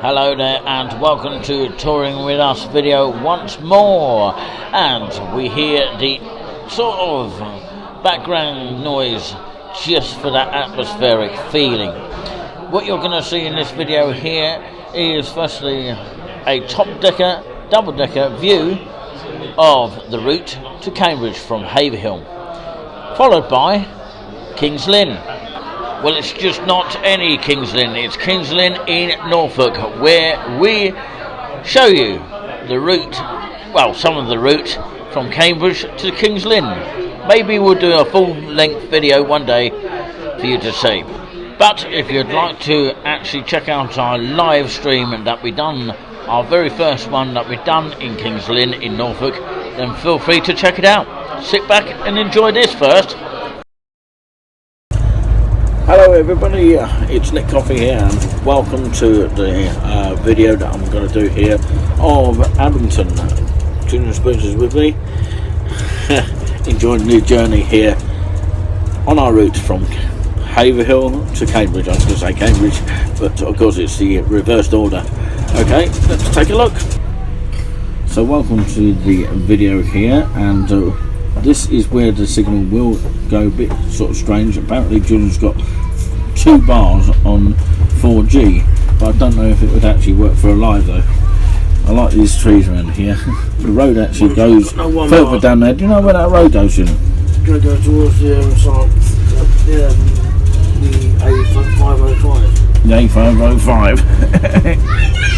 Hello there and welcome to Touring With Us video once more, and we hear the sort of background noise just for that atmospheric feeling. What you're going to see in this video here is firstly a top decker, double decker view of the route to Cambridge from Haverhill, followed by Kings Lynn. Well, it's just not any Kings Lynn, it's Kings Lynn in Norfolk, where we show you the route, well, some of the route from Cambridge to Kings Lynn. Maybe we'll do a full-length video one day for you to see. But if you'd like to actually check out our live stream that we done, our very first one that we've done in Kings Lynn in Norfolk, then feel free to check it out. Sit back and enjoy this first. Hello everybody, it's Nick Coffey here and welcome to the video that I'm going to do here of Abington. Junior Spoons is with me, enjoying the journey here on our route from Haverhill to Cambridge. I was going to say Cambridge, but of course it's the reversed order. Okay, let's take a look. So welcome to the video here, and this is where the signal will go a bit sort of strange. Apparently Julian's got 2 bars on 4G, but I don't know if it would actually work for a live though. I like these trees around here. The road actually goes further down there. Do you know where that road goes, Julian? It's going to go towards the other side, the A505. The A505.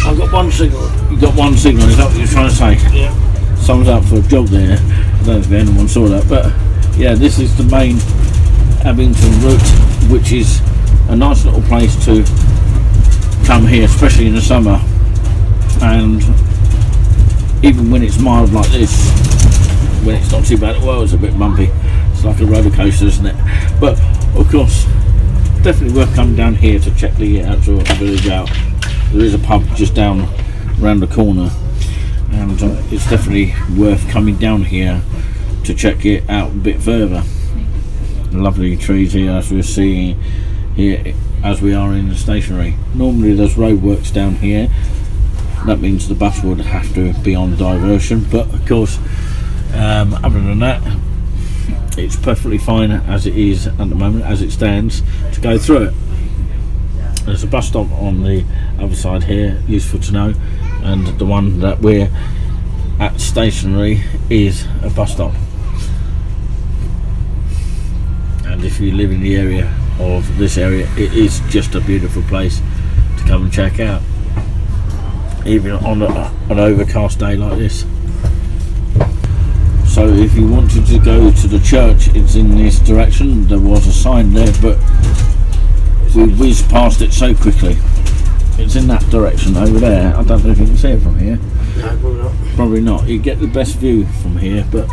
I've got one signal. You got one signal, is that what you're trying to say? Yeah. Someone's out for a job there. I don't know if anyone saw that, but yeah, this is the main Abington route, which is a nice little place to come here, especially in the summer. And even when it's mild like this, when it's not too bad, well, it's a bit bumpy. It's like a roller coaster, isn't it? But of course, definitely worth coming down here to check the actual village out. There is a pub just down around the corner, and it's definitely worth coming down here to check it out a bit further. Lovely trees here, as we're seeing here as we are in the stationery. Normally there's roadworks down here, that means the bus would have to be on diversion, but of course other than that it's perfectly fine as it is at the moment, as it stands, to go through it. There's a bus stop on the other side here, useful to know, and the one that we're at stationary is a bus stop. And if you live in the area of this area, it is just a beautiful place to come and check out, even on an overcast day like this. So if you wanted to go to the church, it's in this direction. There was a sign there, but we whizzed past it so quickly. It's in that direction over there. I don't know if you can see it from here. No, probably not. Probably not. You get the best view from here, but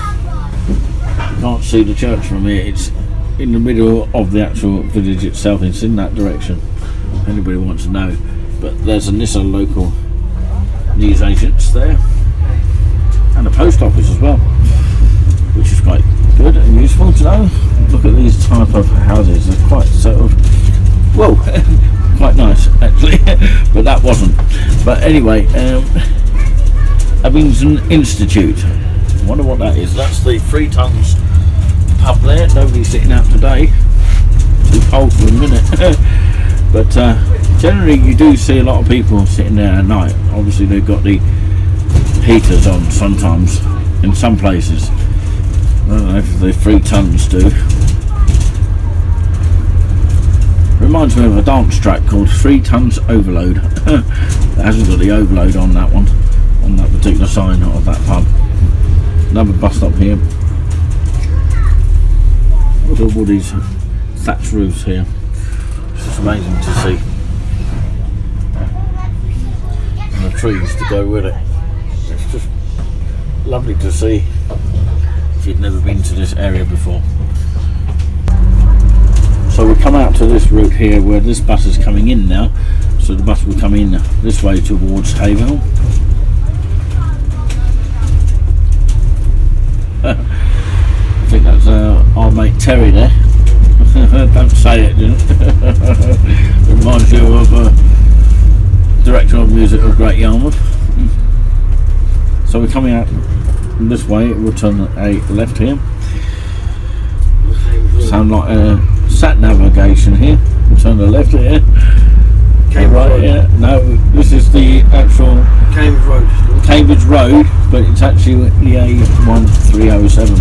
you can't see the church from here. It's in the middle of the actual village itself. It's in that direction, if anybody wants to know. But there's a Nissan local news agents there, and a post office as well, which is quite good and useful to know. Look at these type of houses. They're quite sort of, well, quite nice actually, but that wasn't. But anyway, Abington Institute. I wonder what that is. That's the 3 Tons pub there. Nobody's sitting out today. Too cold for a minute. But generally you do see a lot of people sitting there at night. Obviously they've got the heaters on sometimes in some places. I don't know if the 3 Tons do. Reminds me of a dance track called 3 Tons Overload. It hasn't got the overload on that one, on that particular sign of that pub. Another bus stop here. Look at all these thatched roofs here. It's just amazing to see. And the trees to go with it. It's just lovely to see if you've never been to this area before. So we come out to this route here where this bus is coming in now. So the bus will come in this way towards Haverhill. I think that's our mate Terry there. Don't say it, Reminds you of director of music of Great Yarmouth. So we're coming out this way. We'll turn a left here. Sound like a sat navigation here. We'll turn the left here. Right, yeah. No, this is the actual Cambridge Road, but it's actually the A1307.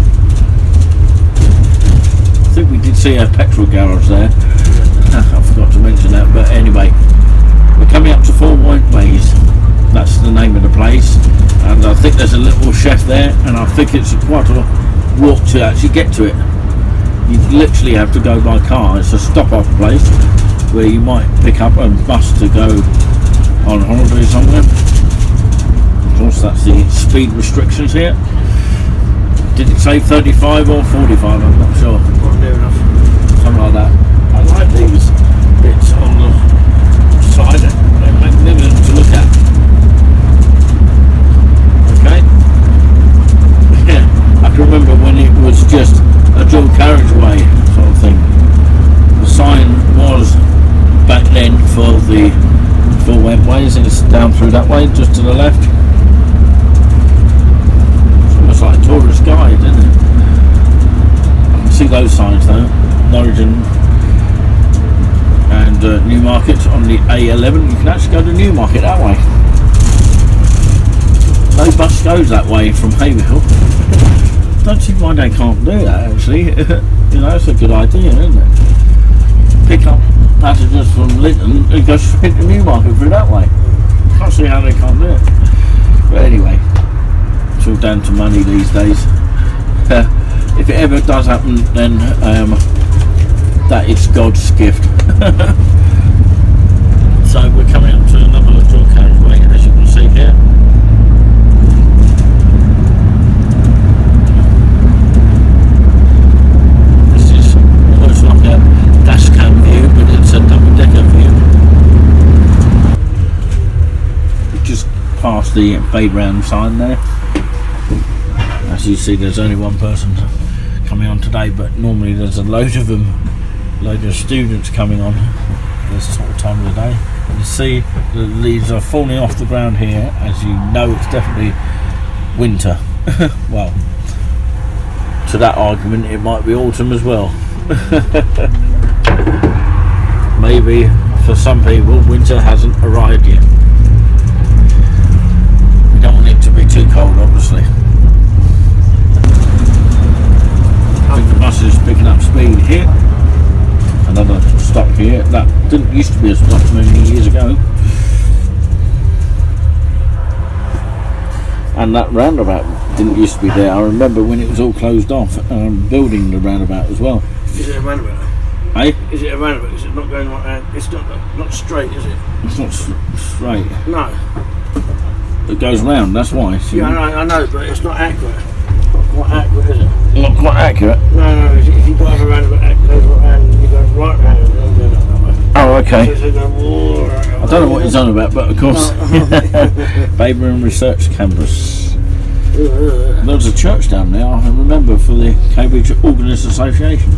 I think we did see a petrol garage there. I forgot to mention that, but anyway, we're coming up to Four White Ways. That's the name of the place, and I think there's a little chef there, and I think it's quite a walk to actually get to it. You literally have to go by car. It's a stop-off place where you might pick up a bus to go on holiday somewhere. Of course, that's the speed restrictions here. Did it say 35 or 45? I'm not sure. Not near enough. Something like that. I like these bits on the side. They're magnificent to look at. Okay. Yeah, I can remember when it was just a dual carriageway sort of thing. The sign was back then for the Four White Ways, and it's down through that way, just to the left. It's almost like a tourist guide, isn't it? I can see those signs though. Norwich and Newmarket on the A11. You can actually go to Newmarket that way. No bus goes that way from Haverhill. Don't see why they can't do that actually. You know, it's a good idea, isn't it? Pick up passengers from Linton and go straight to Newmarket through that way. Can't see how they can't do it. But anyway, it's all down to money these days. If it ever does happen, then that is God's gift. So we're coming up to another little carriageway, as you can see here. This is almost like a dash cam view, but it's a double-decker view. Just past the playground sign there. As you see, there's only one person coming on today, but normally there's a load of them, load of students coming on this sort of time of the day. You see the leaves are falling off the ground here, as you know it's definitely winter. Well, to that argument it might be autumn as well. Maybe for some people winter hasn't arrived yet. We don't want it to be too cold, obviously. I think the bus is picking up speed here. Another stop here. That didn't used to be a stop many years ago. And that roundabout didn't used to be there. I remember when it was all closed off, building the roundabout as well. Is it a roundabout? Eh? Is it a roundabout? Is it not going like that? It's not straight, is it? It's not straight. No. It goes round, that's why. So Yeah, I know, but it's not accurate. Not quite accurate, is it? not quite accurate. No, if you drive around and you go right round and then go that way. Oh, okay. So I don't know what he's on about, but of course, Baber and Research Campus. There's a church down there, I remember, for the Cambridge Organist Association.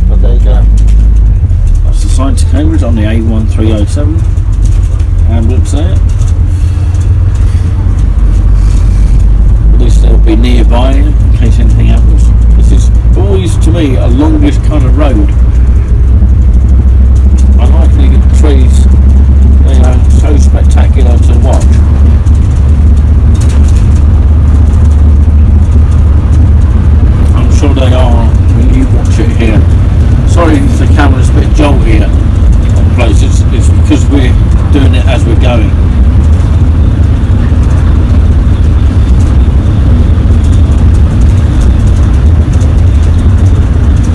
But there you go. That's the sign to Cambridge on the A1307. Ambulance there. At least they'll be nearby in case anything happens. This is always, to me, a longish kind of road. I like the trees. They are so spectacular to watch. I'm sure they are when you watch it here. Sorry if the camera's a bit jolty on places. It's because we're doing it as we're going.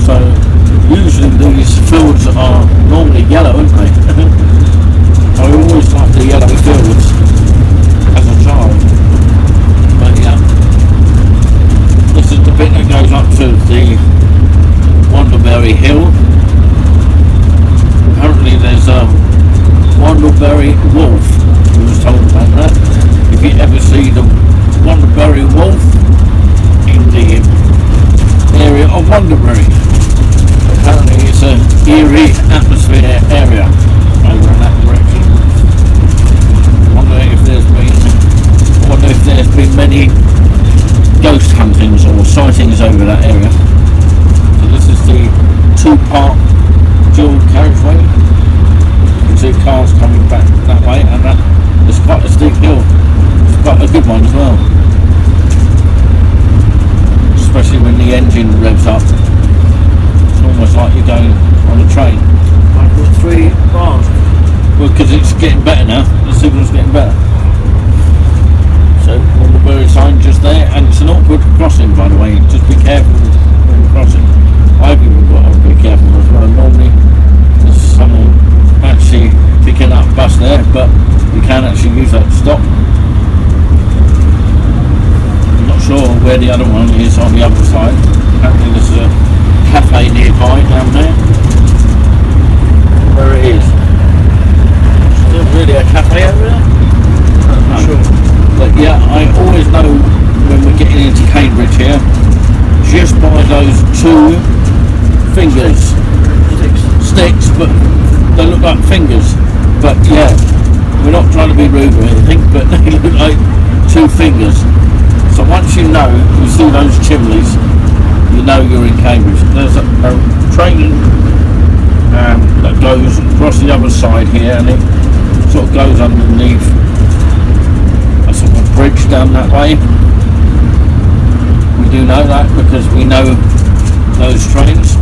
So usually these fields are normally yellow, aren't they? I always liked the yellow fields as a child. But yeah, this is the bit that goes up to the Wonderberry Hill. Apparently there's a Wonderberry Wolf sightings over that area. So this is the two-part dual carriageway. You can see cars coming back that way, and that is quite a steep hill. It's quite a good one as well, especially when the engine revs up. It's almost like you're going on a train. Like with 3 bars. Well, because it's getting better now. The signal's getting better. So on the bird sign just there, and it's an awkward crossing, by the way. Just be careful when crossing. I've even got to be careful as well. Normally there's someone actually picking up bus there, but you can actually use that to stop. I'm not sure where the other one is on the other side. Apparently there's a cafe nearby down there. Where it is. Still really a cafe over there? I'm not sure. But yeah, I always know when we're getting into Cambridge here, just by those 2 fingers, sticks, but they look like fingers. But yeah, we're not trying to be rude or anything, but they look like 2 fingers. So once you see those chimneys, you know you're in Cambridge. There's a train that goes across the other side here, and it sort of goes underneath a sort of bridge down that way. We do know that because we know those trains,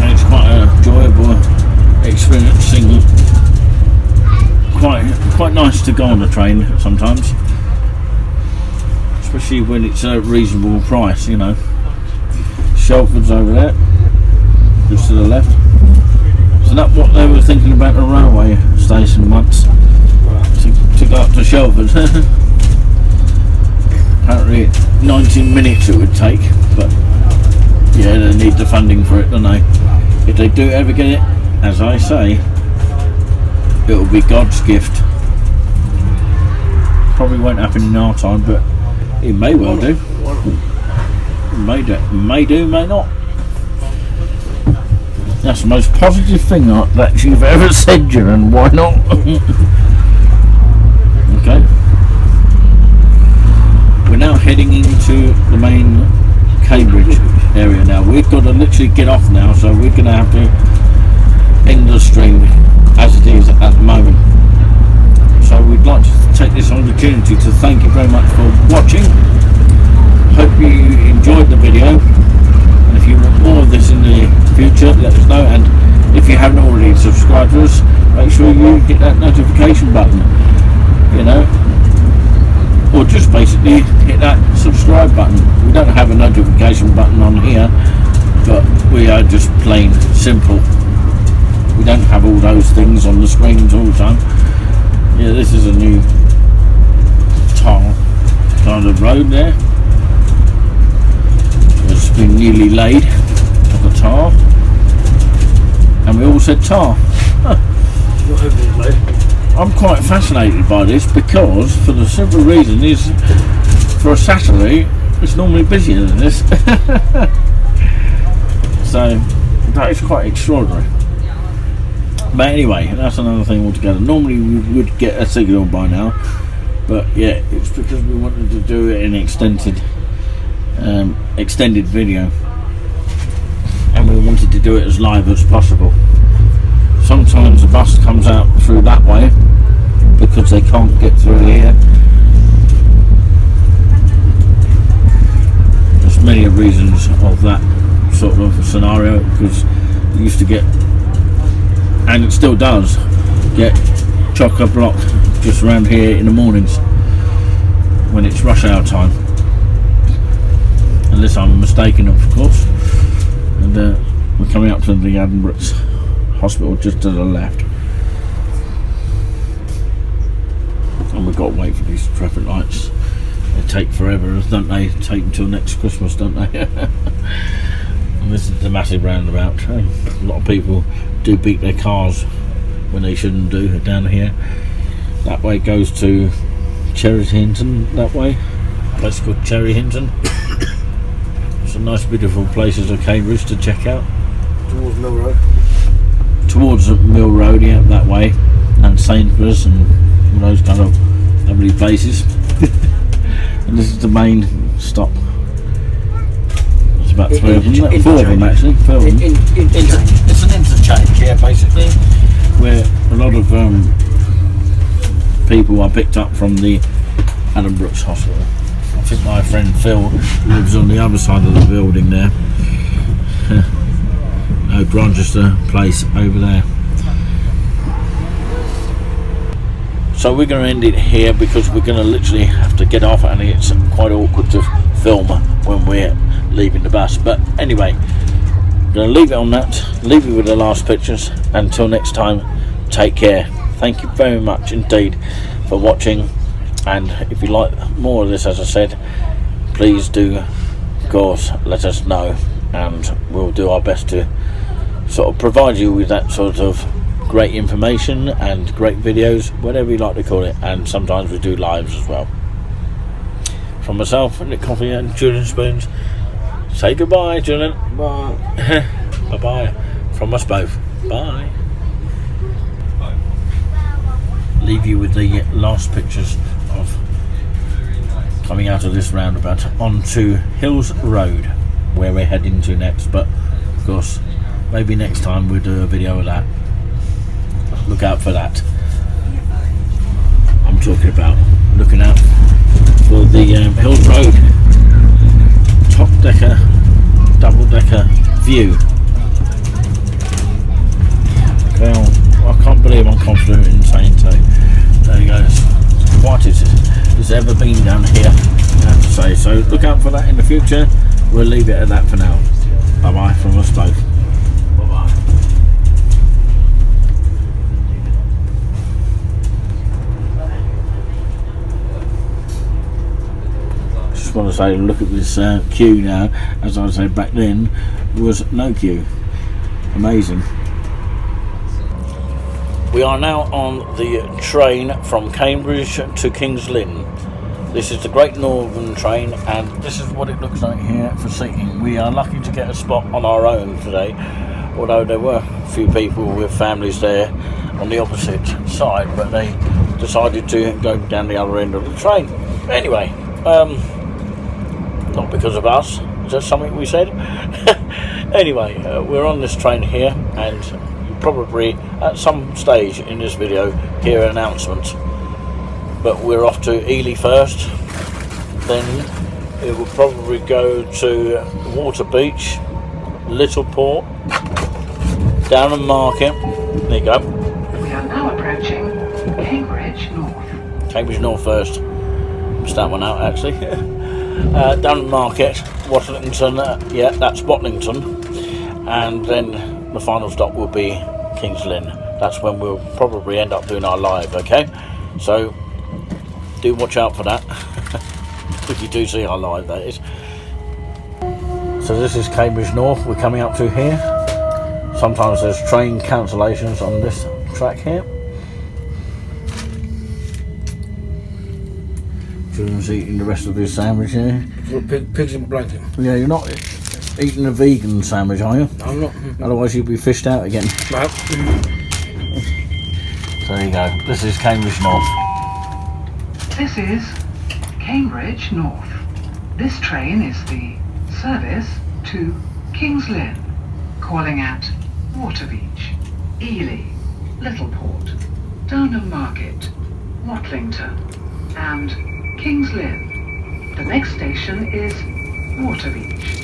and it's quite a enjoyable experience. Quite nice to go on a train sometimes, especially when it's a reasonable price, you know. Shelford's over there, just to the left. So that's what they were thinking about the railway station once, to go up to Shelford. Apparently 19 minutes it would take, but yeah, they need the funding for it, don't they? If they do ever get it, as I say, it will be God's gift. Probably won't happen in our time, but it may well do. It may do, may not. That's the most positive thing that you've ever said, Jiren. Why not? Okay. We're now heading into the main Cambridge area now. We've got to literally get off now, so we're going to have to end the stream as it is at the moment. So we'd like to take this opportunity to thank you very much for watching. Hope you enjoyed the video, and if you want more of this in the future, let us know. And if you haven't already subscribed to us, make sure you hit that notification button, you know, or just basically hit that subscribe button. We don't have a notification button on here, but we are just plain simple. We don't have all those things on the screens all the time. Yeah, this is a new tar kind of road there. It's been newly laid of the tar, and we all said tar. I'm quite fascinated by this because, for the simple reason is, for a Saturday, it's normally busier than this. So that is quite extraordinary. But anyway, that's another thing altogether. Normally we would get a signal by now, but yeah, it's because we wanted to do it in extended video, and we wanted to do it as live as possible. Sometimes the bus comes out through that way because they can't get through here. There's many reasons of that sort of scenario, because you used to get, and it still does, get chock-a-block just around here in the mornings when it's rush hour time, unless I'm mistaken, of course. And we're coming up to the Enroute hospital just to the left, and we've got to wait for these traffic lights. They take forever, don't they? Take until next Christmas, don't they? And this is the massive roundabout. A lot of people do beat their cars when they shouldn't do down here. That way goes to Cherry Hinton, that way. A place called Cherry Hinton. Some nice beautiful places of Cambridge to check out. Towards Mill Road. Towards Mill Road, yeah, that way. And Sainsbury's and all those kind of lovely places. And this is the main stop about 3 of them, 4 of them actually. 4 of them. It's an interchange here, basically, where a lot of people are picked up from the Adam Brooks Hospital. I think my friend Phil lives on the other side of the building there. No, Grantchester Place over there. So we're going to end it here because we're going to literally have to get off, and it's quite awkward to film when we're leaving the bus. But anyway, I'm going to leave it on that, leave you with the last pictures. Until next time, take care. Thank you very much indeed for watching, and if you like more of this, as I said, please do, of course, let us know, and we'll do our best to sort of provide you with that sort of great information and great videos, whatever you like to call it, and sometimes we do lives as well. From myself, Nick Coffee and Julian Spoons, say goodbye, Julian. Bye. Bye-bye from us both. Bye. Leave you with the last pictures of coming out of this roundabout onto Hills Road, where we're heading to next. But of course, maybe next time we'll do a video of that. Look out for that. I'm talking about looking out for the Hills Road top decker, double decker view. Well, I can't believe I'm confident in saying so. There you go. It's quite as it's ever been down here, I have to say. So look out for that in the future. We'll leave it at that for now. Bye bye from us both. Bye bye. Just want to say, look at this queue now. As I said back then, there was no queue. Amazing. We are now on the train from Cambridge to Kings Lynn. This is the Great Northern train, and this is what it looks like here for seating. We are lucky to get a spot on our own today, although there were a few people with families there on the opposite side, but they decided to go down the other end of the train. Anyway, not because of us, just something we said. Anyway, we're on this train here, and you probably at some stage in this video hear an announcement. But we're off to Ely first, then it will probably go to Water Beach, Little Port, Downham Market. There you go. We are now approaching Cambridge North. Cambridge North first. Missed that one out actually. Downham Market, Watlington, yeah, that's Watlington, and then the final stop will be Kings Lynn. That's when we'll probably end up doing our live. Okay, so do watch out for that. If you do see our live, that is. So this is Cambridge North we're coming up to here. Sometimes there's train cancellations on this track here. Julian's eating the rest of his sandwich here. Pigs in blanket. Yeah, you're not eating a vegan sandwich, are you? I'm not. Otherwise you'd be fished out again. No. So there you go. This is Cambridge North. This is Cambridge North. This train is the service to Kings Lynn, calling at Water Beach, Ely, Little Port, Downham Market, Watlington, and Kings Lynn. The next station is Water Beach.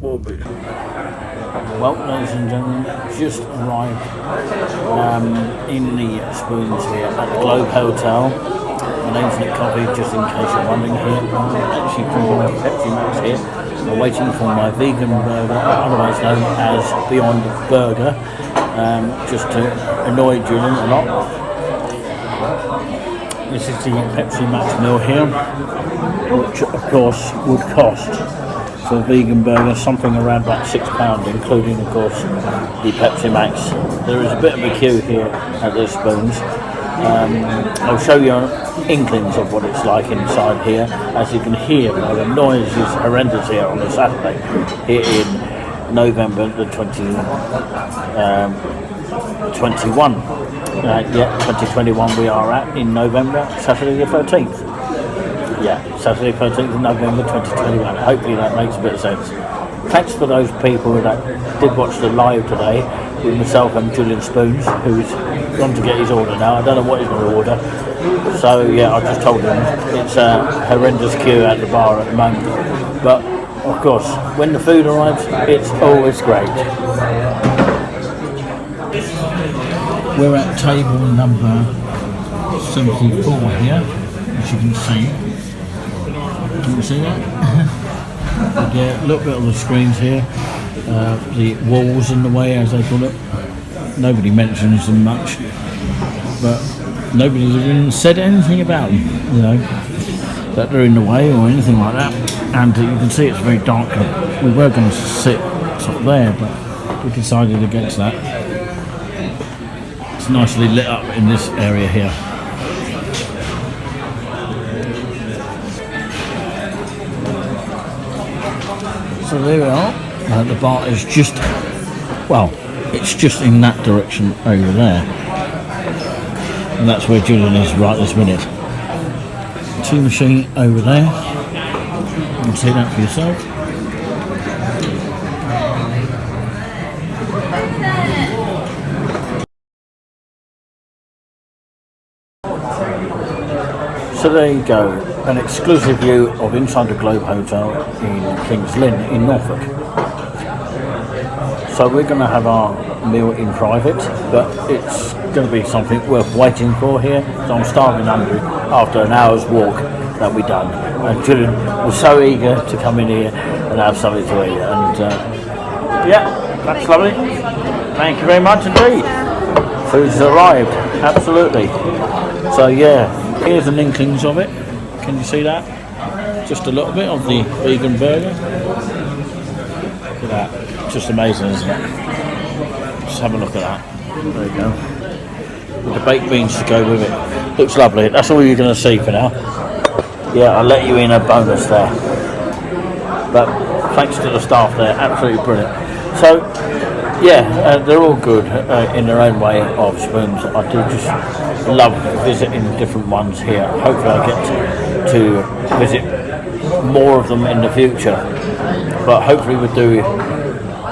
Well, ladies and gentlemen, just arrived in the Spoons here at the Globe Hotel. My name's Nick Coffee, just in case you're wondering here. I'm actually drinking a Pepsi Max here. I'm waiting for my vegan burger, otherwise known as Beyond Burger, just to annoy Julian a lot. This is the Pepsi Max meal here, which of course would cost for a vegan burger something around about £6, including of course the Pepsi Max. There is a bit of a queue here at the Spoons. I'll show you inklings of what it's like inside here. As you can hear, the noise is horrendous here on a Saturday, here in November the 2021 we are at in November, Saturday the 13th. Yeah, Saturday 13th of November 2021. Hopefully that makes a bit of sense. Thanks for those people that did watch the live today with myself and Julian Spoons, who's gone to get his order now. I don't know what he's going to order. So yeah, I just told him it's a horrendous queue at the bar at the moment. But of course, when the food arrives, it's always great. We're at table number 74 here, as you can see. Can you see that? Yeah, a little bit of the screens here. The walls in the way, as they call it. Nobody mentions them much, but nobody even said anything about them, you know, that they're in the way or anything like that. And you can see it's very dark. We were going to sit sort of there, but we decided against that. It's nicely lit up in this area here. So there we are. The bar is just, well, it's just in that direction over there. And that's where Julian is right this minute. Tea machine over there. You can see that for yourself. So there you go, an exclusive view of inside the Globe Hotel in Kings Lynn in Norfolk. So we're going to have our meal in private, but it's going to be something worth waiting for here. So I'm starving hungry after an hour's walk that we done. And Julian was so eager to come in here and have something to eat. And yeah, that's lovely. Thank you very much indeed. Food's arrived, absolutely. So yeah, here's an inklings of it. Can you see that? Just a little bit of the vegan burger. Look at that. Just amazing, isn't it? Just have a look at that. There you go. With the baked beans to go with it. Looks lovely. That's all you're going to see for now. Yeah, I'll let you in a bonus there. But thanks to the staff there, absolutely brilliant. So, yeah, they're all good in their own way of spoons. I do just love visiting different ones here. Hopefully I get to visit more of them in the future. But hopefully we'll do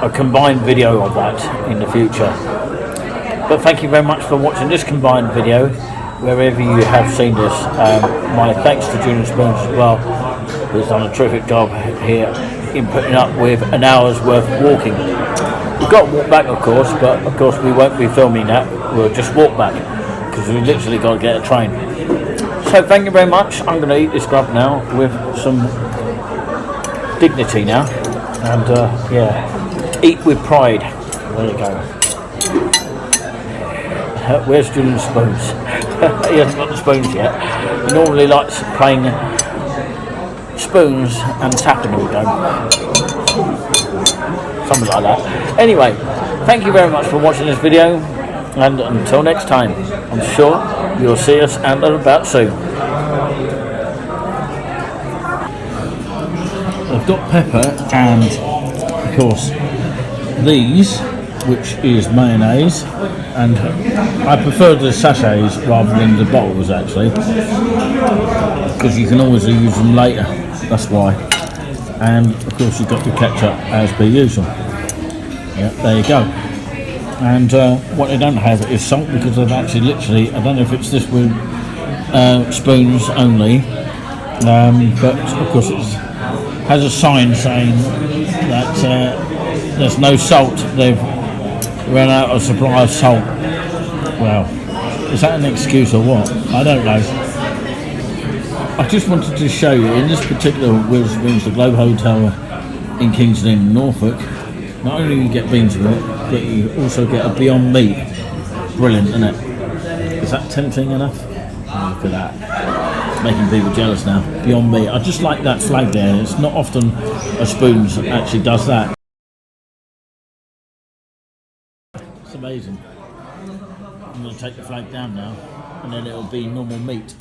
a combined video of that in the future. But thank you very much for watching this combined video, wherever you have seen this. My thanks to Julian Spoons as well, who's done a terrific job here in putting up with an hour's worth of walking. We've got to walk back, of course, but of course we won't be filming that. We'll just walk back because we literally got to get a train. So thank you very much. I'm going to eat this grub now with some dignity now, and yeah, eat with pride. There you go. Where's Julian's spoons? He hasn't got the spoons yet. He normally likes playing spoons and tapping all the time. Something like that. Anyway, thank you very much for watching this video, and until next time, I'm sure you'll see us and about soon. I've got pepper and, of course, these, which is mayonnaise, and I prefer the sachets rather than the bottles actually, because you can always use them later, that's why. And of course you've got the ketchup as per usual. Yeah, there you go. And what they don't have is salt, because they've actually literally, I don't know if it's this with spoons only, but of course it has a sign saying that there's no salt. They've run out of supply of salt. Well, is that an excuse or what? I don't know. I just wanted to show you, in this particular Wheels of Beans, the Globe Hotel in Kings Lynn, Norfolk, not only do you get beans with it, but you also get a Beyond Meat. Brilliant, isn't it? Is that tempting enough? Oh, look at that. It's making people jealous now. Beyond Meat. I just like that flag there. It's not often a Spoons that actually does that. It's amazing. I'm going to take the flag down now, and then it'll be normal meat.